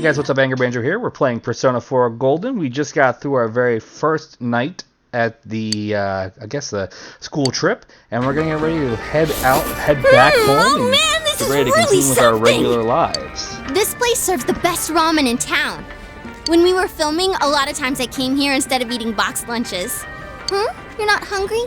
Hey guys, what's up? Anger Banjo here. We're playing Persona 4 Golden. We just got through our very first night at the, I guess the school trip, and we're getting ready to head back home. Oh man, this is ready to really continue with our something! regular lives. This place serves the best ramen in town. When we were filming, a lot of times I came here instead of eating boxed lunches. You're not hungry?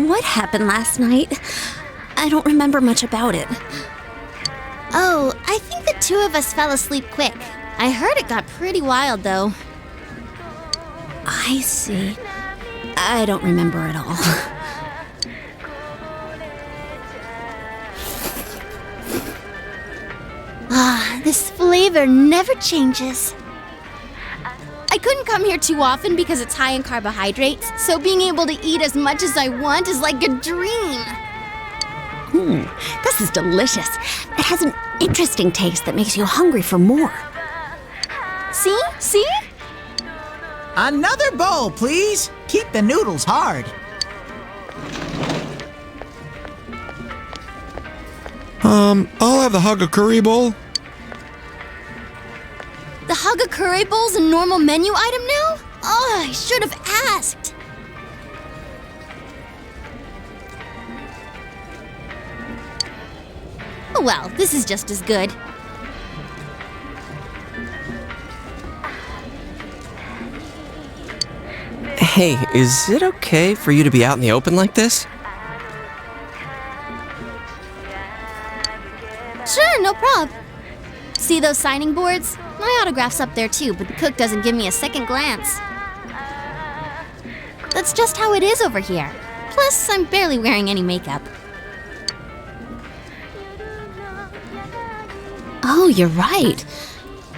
What happened last night? I don't remember much about it. Oh, I think the two of us fell asleep quick. I heard it got pretty wild, though. I see. I don't remember at all. This flavor never changes. I couldn't come here too often because it's high in carbohydrates, so being able to eat as much as I want is like a dream. This is delicious. It has an interesting taste that makes you hungry for more. See? See? Another bowl, please. Keep the noodles hard. I'll have the Hagakure bowl. The Hagakure bowl's a normal menu item now? Oh, I should have asked. Oh well, this is just as good. Hey, is it okay for you to be out in the open like this? Sure, no prob. See those signing boards? My autograph's up there too, but the cook doesn't give me a second glance. That's just how it is over here. Plus, I'm barely wearing any makeup. Oh, you're right.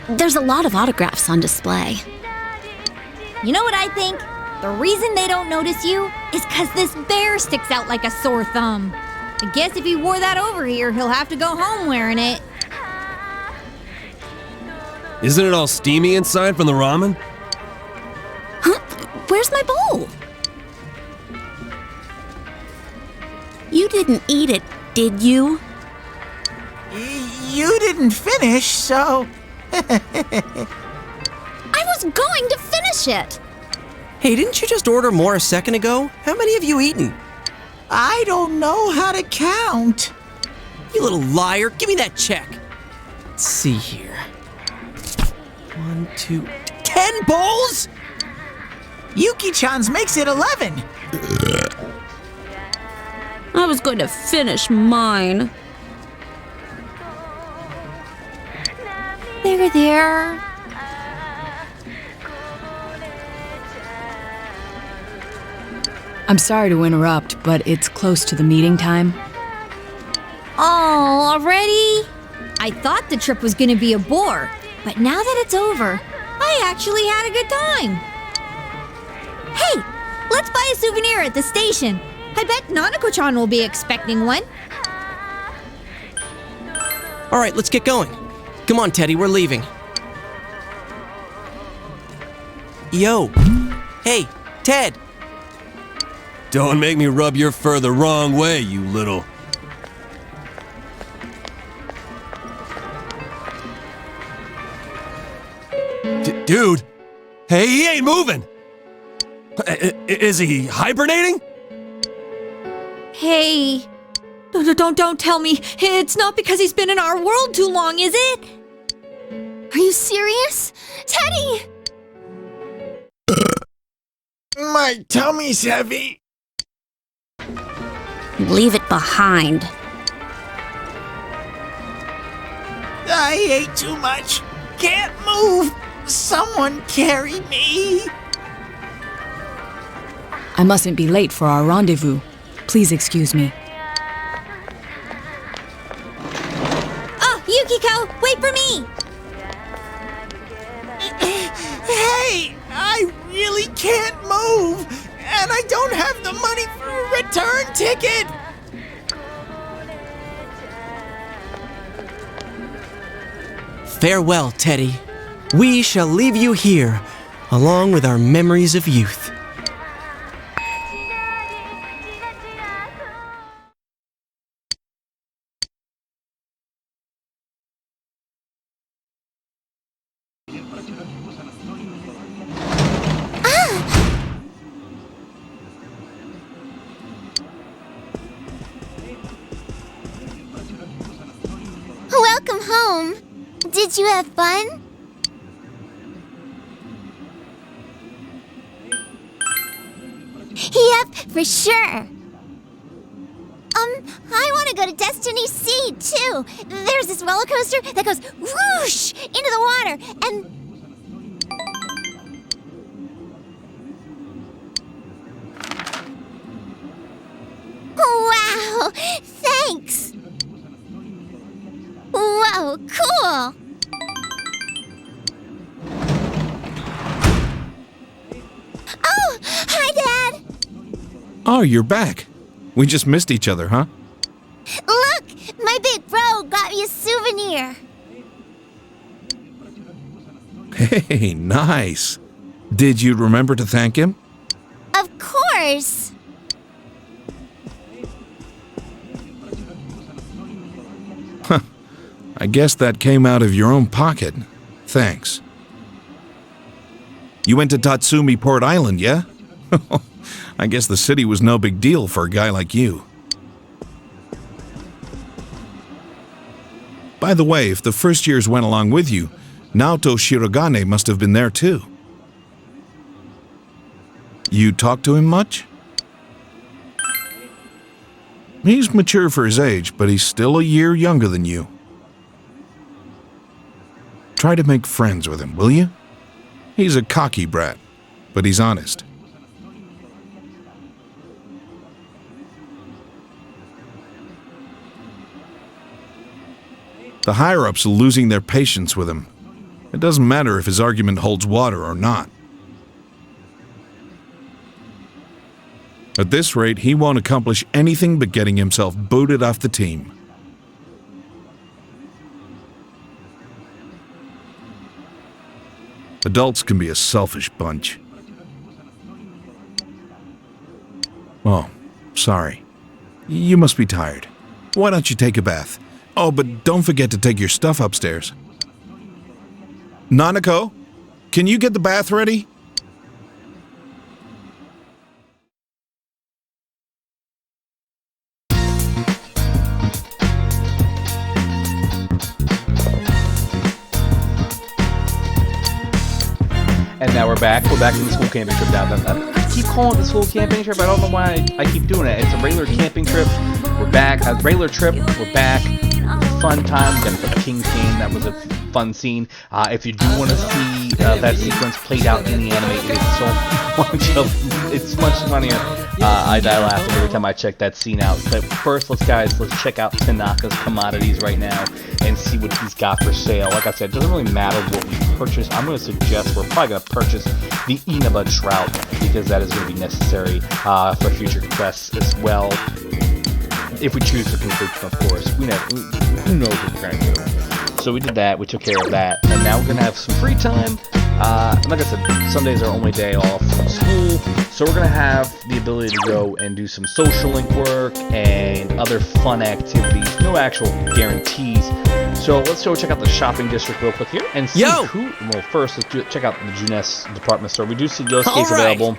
There's a lot of autographs on display. You know what I think? The reason they don't notice you is because this bear sticks out like a sore thumb. I guess if he wore that over here, he'll have to go home wearing it. Isn't it all steamy inside from the ramen? Huh? Where's my bowl? You didn't eat it, did you? You didn't finish, so... I was going to finish it! Hey, didn't you just order more a second ago? How many have you eaten? I don't know how to count. You little liar, give me that check. Let's see here. 1, 2, 10 bowls? Yuki-chan's makes it 11. I was going to finish mine. There. I'm sorry to interrupt, but it's close to the meeting time. Oh, already? I thought the trip was gonna be a bore, but now that it's over, I actually had a good time. Hey, let's buy a souvenir at the station. I bet Nanako-chan will be expecting one. All right, let's get going. Come on, Teddie, we're leaving. Yo. Hey, Ted. Don't make me rub your fur the wrong way, you little... Dude! Hey, he ain't moving! Is he hibernating? Hey, don't tell me. It's not because he's been in our world too long, is it? Are you serious? Teddie! My tummy's heavy. Leave it behind. I ate too much. Can't move. Someone carry me. I mustn't be late for our rendezvous. Please excuse me. Oh, Yukiko, wait for me! Hey, I really can't move. And I don't have the money for a return ticket. Farewell, Teddie. We shall leave you here, along with our memories of youth. home. Did you have fun? Yep, for sure. I want to go to Destiny Sea, too. There's this roller coaster that goes whoosh into the water, and... Wow! Thanks! Whoa, cool! Oh, hi, Dad! Oh, you're back. We just missed each other, huh? Look! My big bro got me a souvenir! Hey, nice. Did you remember to thank him? Of course! I guess that came out of your own pocket. Thanks. You went to Tatsumi Port Island, yeah? I guess the city was no big deal for a guy like you. By the way, if the first years went along with you, Naoto Shirogane must have been there too. You talk to him much? He's mature for his age, but he's still a year younger than you. Try to make friends with him, will you? He's a cocky brat, but he's honest. The higher-ups are losing their patience with him. It doesn't matter if his argument holds water or not. At this rate, he won't accomplish anything but getting himself booted off the team. Adults can be a selfish bunch. Oh, sorry. You must be tired. Why don't you take a bath? Oh, but don't forget to take your stuff upstairs. Nanako, can you get the bath ready? And now we're back. We're back from the school camping trip down. I keep calling it the school camping trip. I don't know why I keep doing it. It's a regular camping trip. We're back. A regular trip. We're back. Fun time. We got the King's game. That was a fun scene. If you do want to see that sequence played out in the anime, it's much funnier. I die laughing every time I check that scene out. But first, let's check out Tanaka's Commodities right now and see what he's got for sale. Like I said, it doesn't really matter what we purchase. I'm going to suggest we're probably going to purchase the Inaba trout because that is going to be necessary for future quests as well. If we choose to complete them, of course. Who knows what we're going to do. So we did that. We took care of that. And now we're going to have some free time. Like I said, Sundays are our only day off from school. So we're going to have the ability to go and do some social link work and other fun activities. No actual guarantees. So let's go check out the shopping district real quick here and see who... Well, first, check out the Junes department store. We do see Yosuke's available.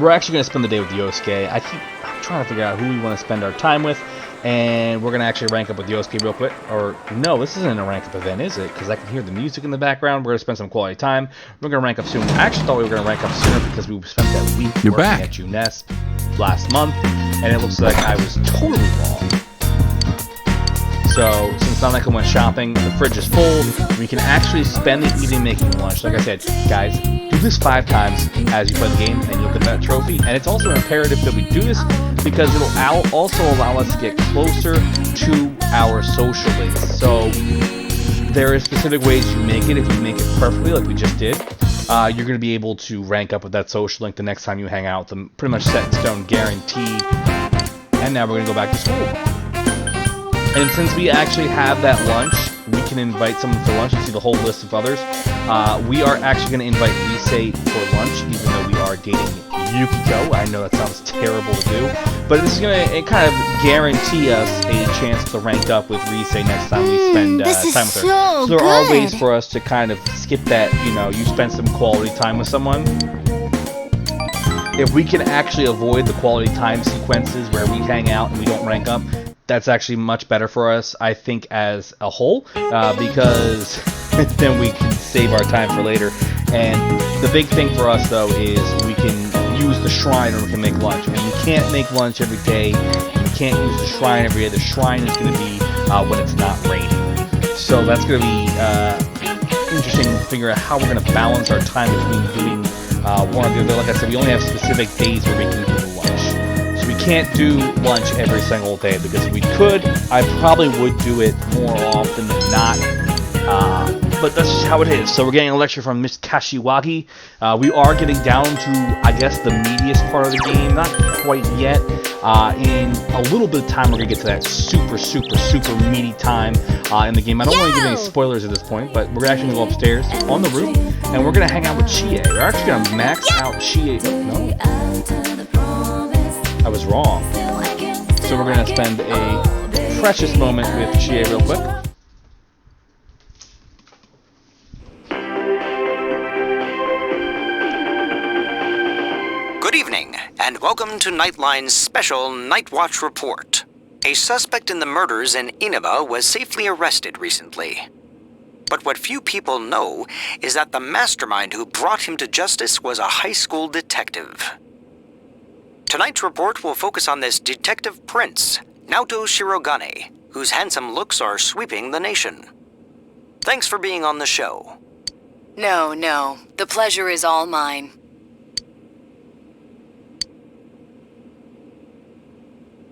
We're actually going to spend the day with Yosuke. I'm trying to figure out who we want to spend our time with. And we're going to actually rank up with Yosuke real quick. Or, no, this isn't a rank up event, is it? Because I can hear the music in the background. We're going to spend some quality time. We're going to rank up soon. I actually thought we were going to rank up sooner because we spent that week working at Junes last month. And it looks like I was totally wrong. So, since Tanaka went shopping, the fridge is full, we can actually spend the evening making lunch. Like I said, guys, do this 5 times as you play the game, and you'll get that trophy. And it's also imperative that we do this because it'll also allow us to get closer to our social links. So, there are specific ways you make it. If you make it perfectly, like we just did, you're going to be able to rank up with that social link the next time you hang out with them. Pretty much set in stone, guaranteed. And now we're going to go back to school. And since we actually have that lunch, we can invite someone for lunch and see the whole list of others. We are actually going to invite Rise for lunch, even though we are dating Yukiko. I know that sounds terrible to do, but this is going to kind of guarantee us a chance to rank up with Rise next time we spend time with her. So there are ways for us to kind of skip that, you spend some quality time with someone. If we can actually avoid the quality time sequences where we hang out and we don't rank up, that's actually much better for us, I think, as a whole, because then we can save our time for later. And the big thing for us, though, is we can use the shrine or we can make lunch. And we can't make lunch every day. We can't use the shrine every day. The shrine is going to be when it's not raining. So that's going to be interesting to figure out how we're going to balance our time between doing one or the other. Like I said, we only have specific days where we can do lunch. So we can't do lunch every single day, because if we could, I probably would do it more often than not. But that's just how it is. So we're getting a lecture from Miss Kashiwagi. We are getting down to, I guess, the meatiest part of the game. Not quite yet. In a little bit of time, we're going to get to that super, super, super meaty time in the game. I don't want to give any spoilers at this point, but we're actually going to go upstairs on the roof, and we're going to hang out with Chie. We're actually going to max out Chie. No. I was wrong. So we're going to spend a precious moment with Chie real quick. Good evening, and welcome to Nightline's special Night Watch report. A suspect in the murders in Inaba was safely arrested recently. But what few people know is that the mastermind who brought him to justice was a high school detective. Tonight's report will focus on this Detective Prince, Naoto Shirogane, whose handsome looks are sweeping the nation. Thanks for being on the show. No, the pleasure is all mine.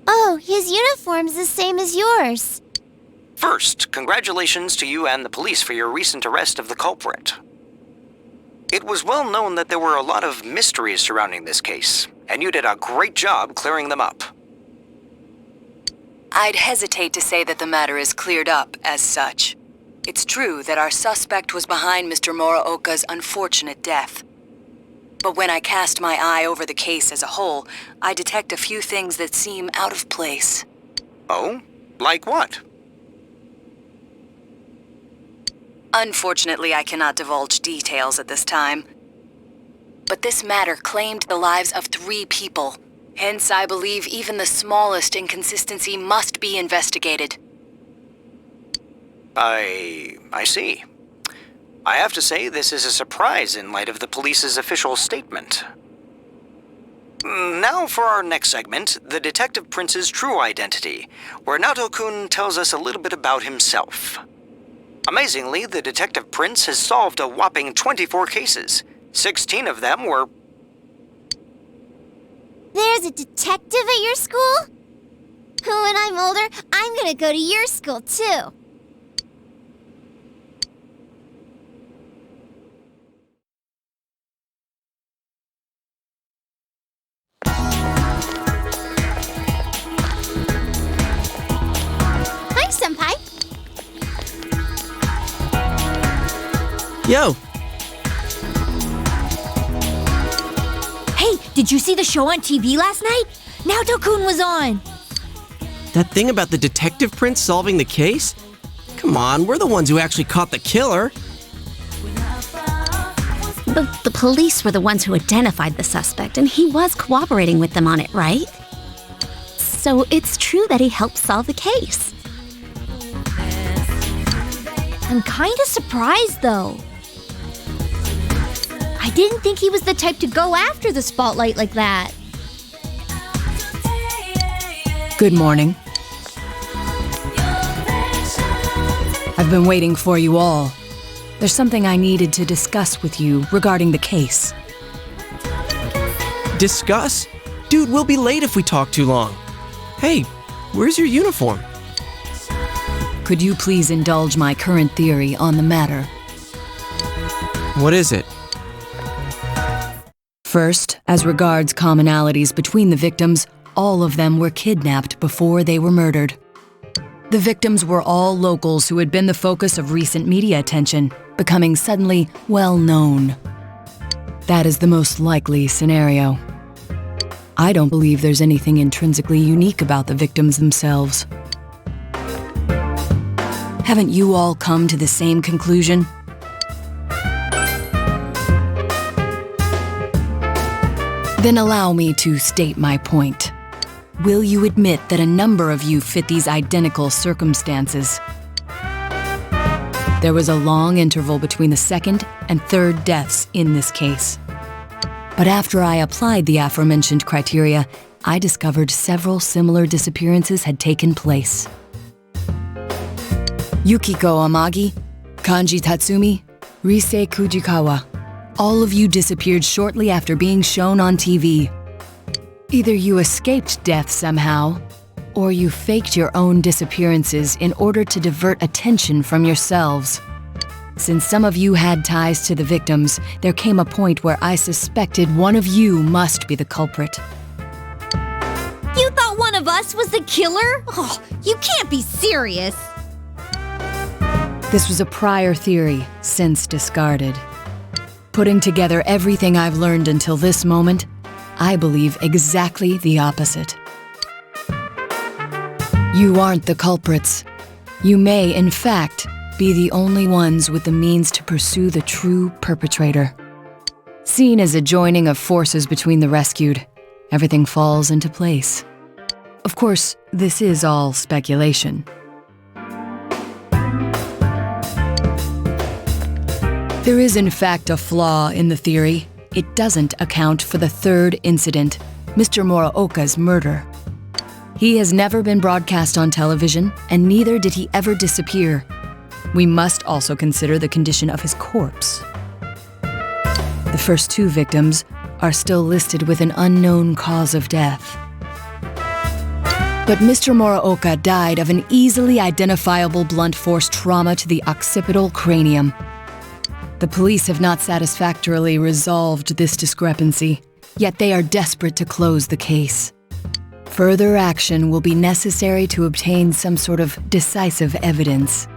Oh, his uniform's the same as yours. First, congratulations to you and the police for your recent arrest of the culprit. It was well known that there were a lot of mysteries surrounding this case, and you did a great job clearing them up. I'd hesitate to say that the matter is cleared up as such. It's true that our suspect was behind Mr. Muraoka's unfortunate death. But when I cast my eye over the case as a whole, I detect a few things that seem out of place. Oh? Like what? Unfortunately, I cannot divulge details at this time. But this matter claimed the lives of 3 people. Hence, I believe even the smallest inconsistency must be investigated. I see. I have to say, this is a surprise in light of the police's official statement. Now for our next segment, the Detective Prince's true identity, where Naoto-kun tells us a little bit about himself. Amazingly, the Detective Prince has solved a whopping 24 cases. 16 of them were... There's a detective at your school? When I'm older, I'm gonna go to your school, too. Hi, Senpai. Yo! Hey, did you see the show on TV last night? Naoto-kun was on. That thing about the Detective Prince solving the case? Come on, we're the ones who actually caught the killer. But the police were the ones who identified the suspect, and he was cooperating with them on it, right? So it's true that he helped solve the case. I'm kinda surprised, though. I didn't think he was the type to go after the spotlight like that. Good morning. I've been waiting for you all. There's something I needed to discuss with you regarding the case. Discuss? Dude, we'll be late if we talk too long. Hey, where's your uniform? Could you please indulge my current theory on the matter? What is it? First, as regards commonalities between the victims, all of them were kidnapped before they were murdered. The victims were all locals who had been the focus of recent media attention, becoming suddenly well-known. That is the most likely scenario. I don't believe there's anything intrinsically unique about the victims themselves. Haven't you all come to the same conclusion? Then allow me to state my point. will you admit that a number of you fit these identical circumstances? There was a long interval between the second and third deaths in this case. But after I applied the aforementioned criteria, I discovered several similar disappearances had taken place. Yukiko Amagi, Kanji Tatsumi, Rise Kujikawa. All of you disappeared shortly after being shown on TV. Either you escaped death somehow, or you faked your own disappearances in order to divert attention from yourselves. Since some of you had ties to the victims, there came a point where I suspected one of you must be the culprit. You thought one of us was the killer? Oh, you can't be serious. This was a prior theory, since discarded. Putting together everything I've learned until this moment, I believe exactly the opposite. You aren't the culprits. You may, in fact, be the only ones with the means to pursue the true perpetrator. Seen as a joining of forces between the rescued, everything falls into place. Of course, this is all speculation. There is in fact a flaw in the theory. It doesn't account for the third incident, Mr. Muraoka's murder. He has never been broadcast on television, and neither did he ever disappear. We must also consider the condition of his corpse. The first two victims are still listed with an unknown cause of death. But Mr. Muraoka died of an easily identifiable blunt force trauma to the occipital cranium. The police have not satisfactorily resolved this discrepancy, yet they are desperate to close the case. Further action will be necessary to obtain some sort of decisive evidence.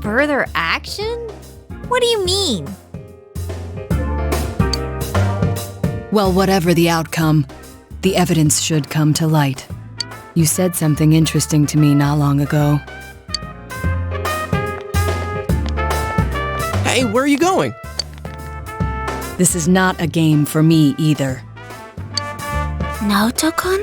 Further action? What do you mean? Well, whatever the outcome, the evidence should come to light. You said something interesting to me not long ago. Hey, where are you going? This is not a game for me either. Naoto-kun?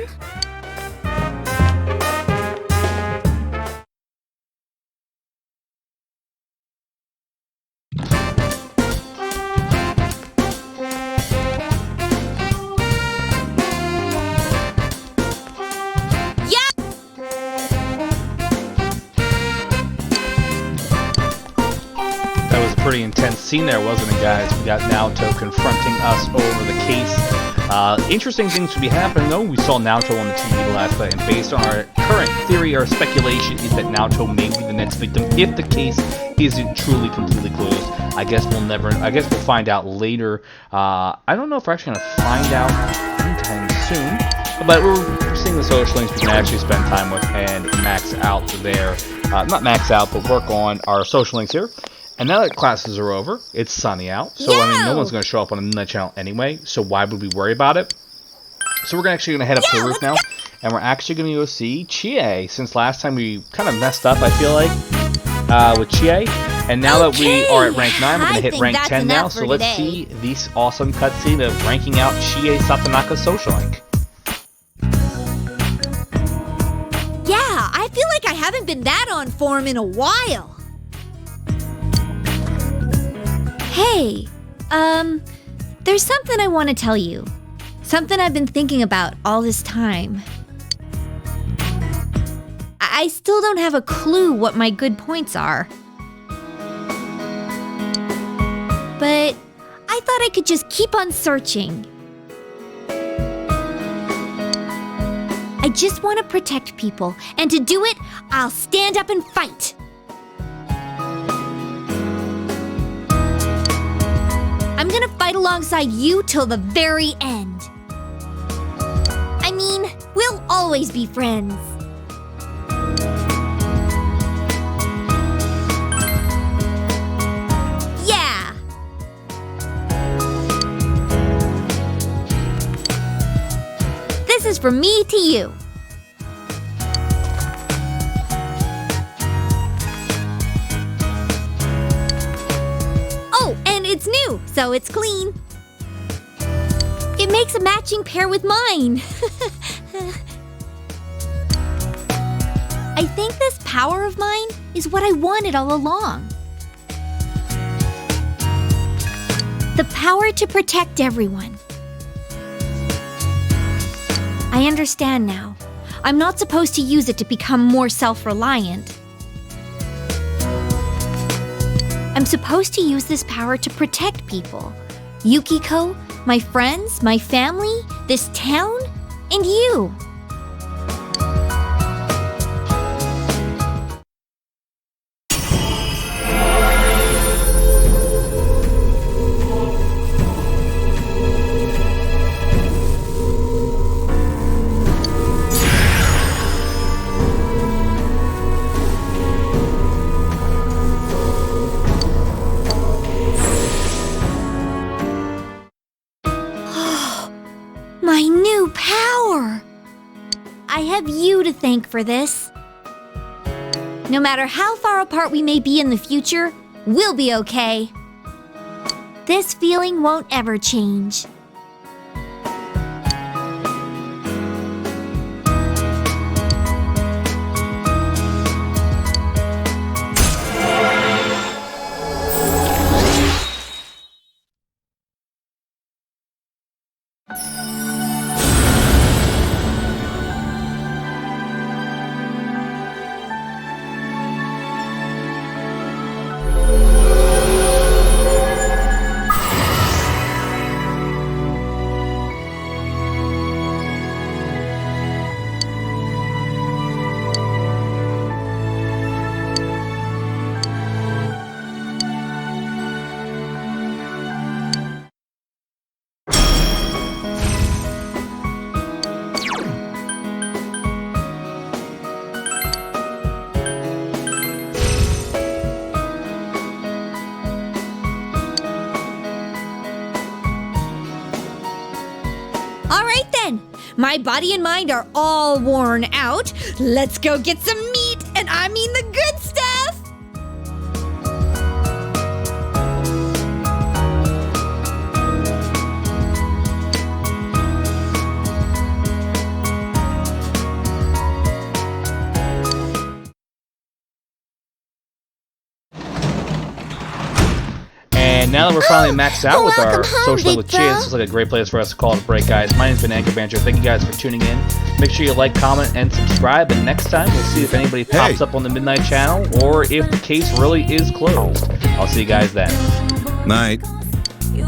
Pretty intense scene there, wasn't it, guys? We got Naoto confronting us over the case. Interesting things to be happening, though. We saw Naoto on the TV last night, and based on our current theory or speculation is that Naoto may be the next victim if the case isn't truly completely closed. I guess we'll find out later. I don't know if we're actually going to find out anytime soon, but we're seeing the social links we can actually spend time with and max out there. Not max out, but work on our social links here. And now that classes are over, it's sunny out, so I mean, no one's going to show up on the Midnight Channel anyway, so why would we worry about it? So we're actually going to head up to the roof now, and we're actually going to go see Chie, since last time we kind of messed up, I feel like, with Chie. And now that we are at rank 9, we're going to hit rank 10 now, so let's see this awesome cutscene of ranking out Chie Satonaka's social link. Yeah, I feel like I haven't been that on form in a while. Hey, there's something I want to tell you. Something I've been thinking about all this time. I still don't have a clue what my good points are. But I thought I could just keep on searching. I just want to protect people, and to do it, I'll stand up and fight. I'm gonna fight alongside you till the very end. I mean, we'll always be friends. Yeah! This is from me to you. It's new, so it's clean. It makes a matching pair with mine. I think this power of mine is what I wanted all along. The power to protect everyone. I understand now. I'm not supposed to use it to become more self-reliant. I'm supposed to use this power to protect people. Yukiko, my friends, my family, this town, and you. My new power! I have you to thank for this. No matter how far apart we may be in the future, we'll be okay. This feeling won't ever change. All right then, my body and mind are all worn out. Let's go get some meat, and I mean the good stuff! And now that we're finally maxed out with our welcome home, social with big Chiz, bro. this is like a great place for us to call it a break, guys. My name's been Anchor Banjo. Thank you guys for tuning in. Make sure you like, comment, and subscribe. And next time, we'll see if anybody pops up on the Midnight Channel or if the case really is closed. I'll see you guys then. Night. You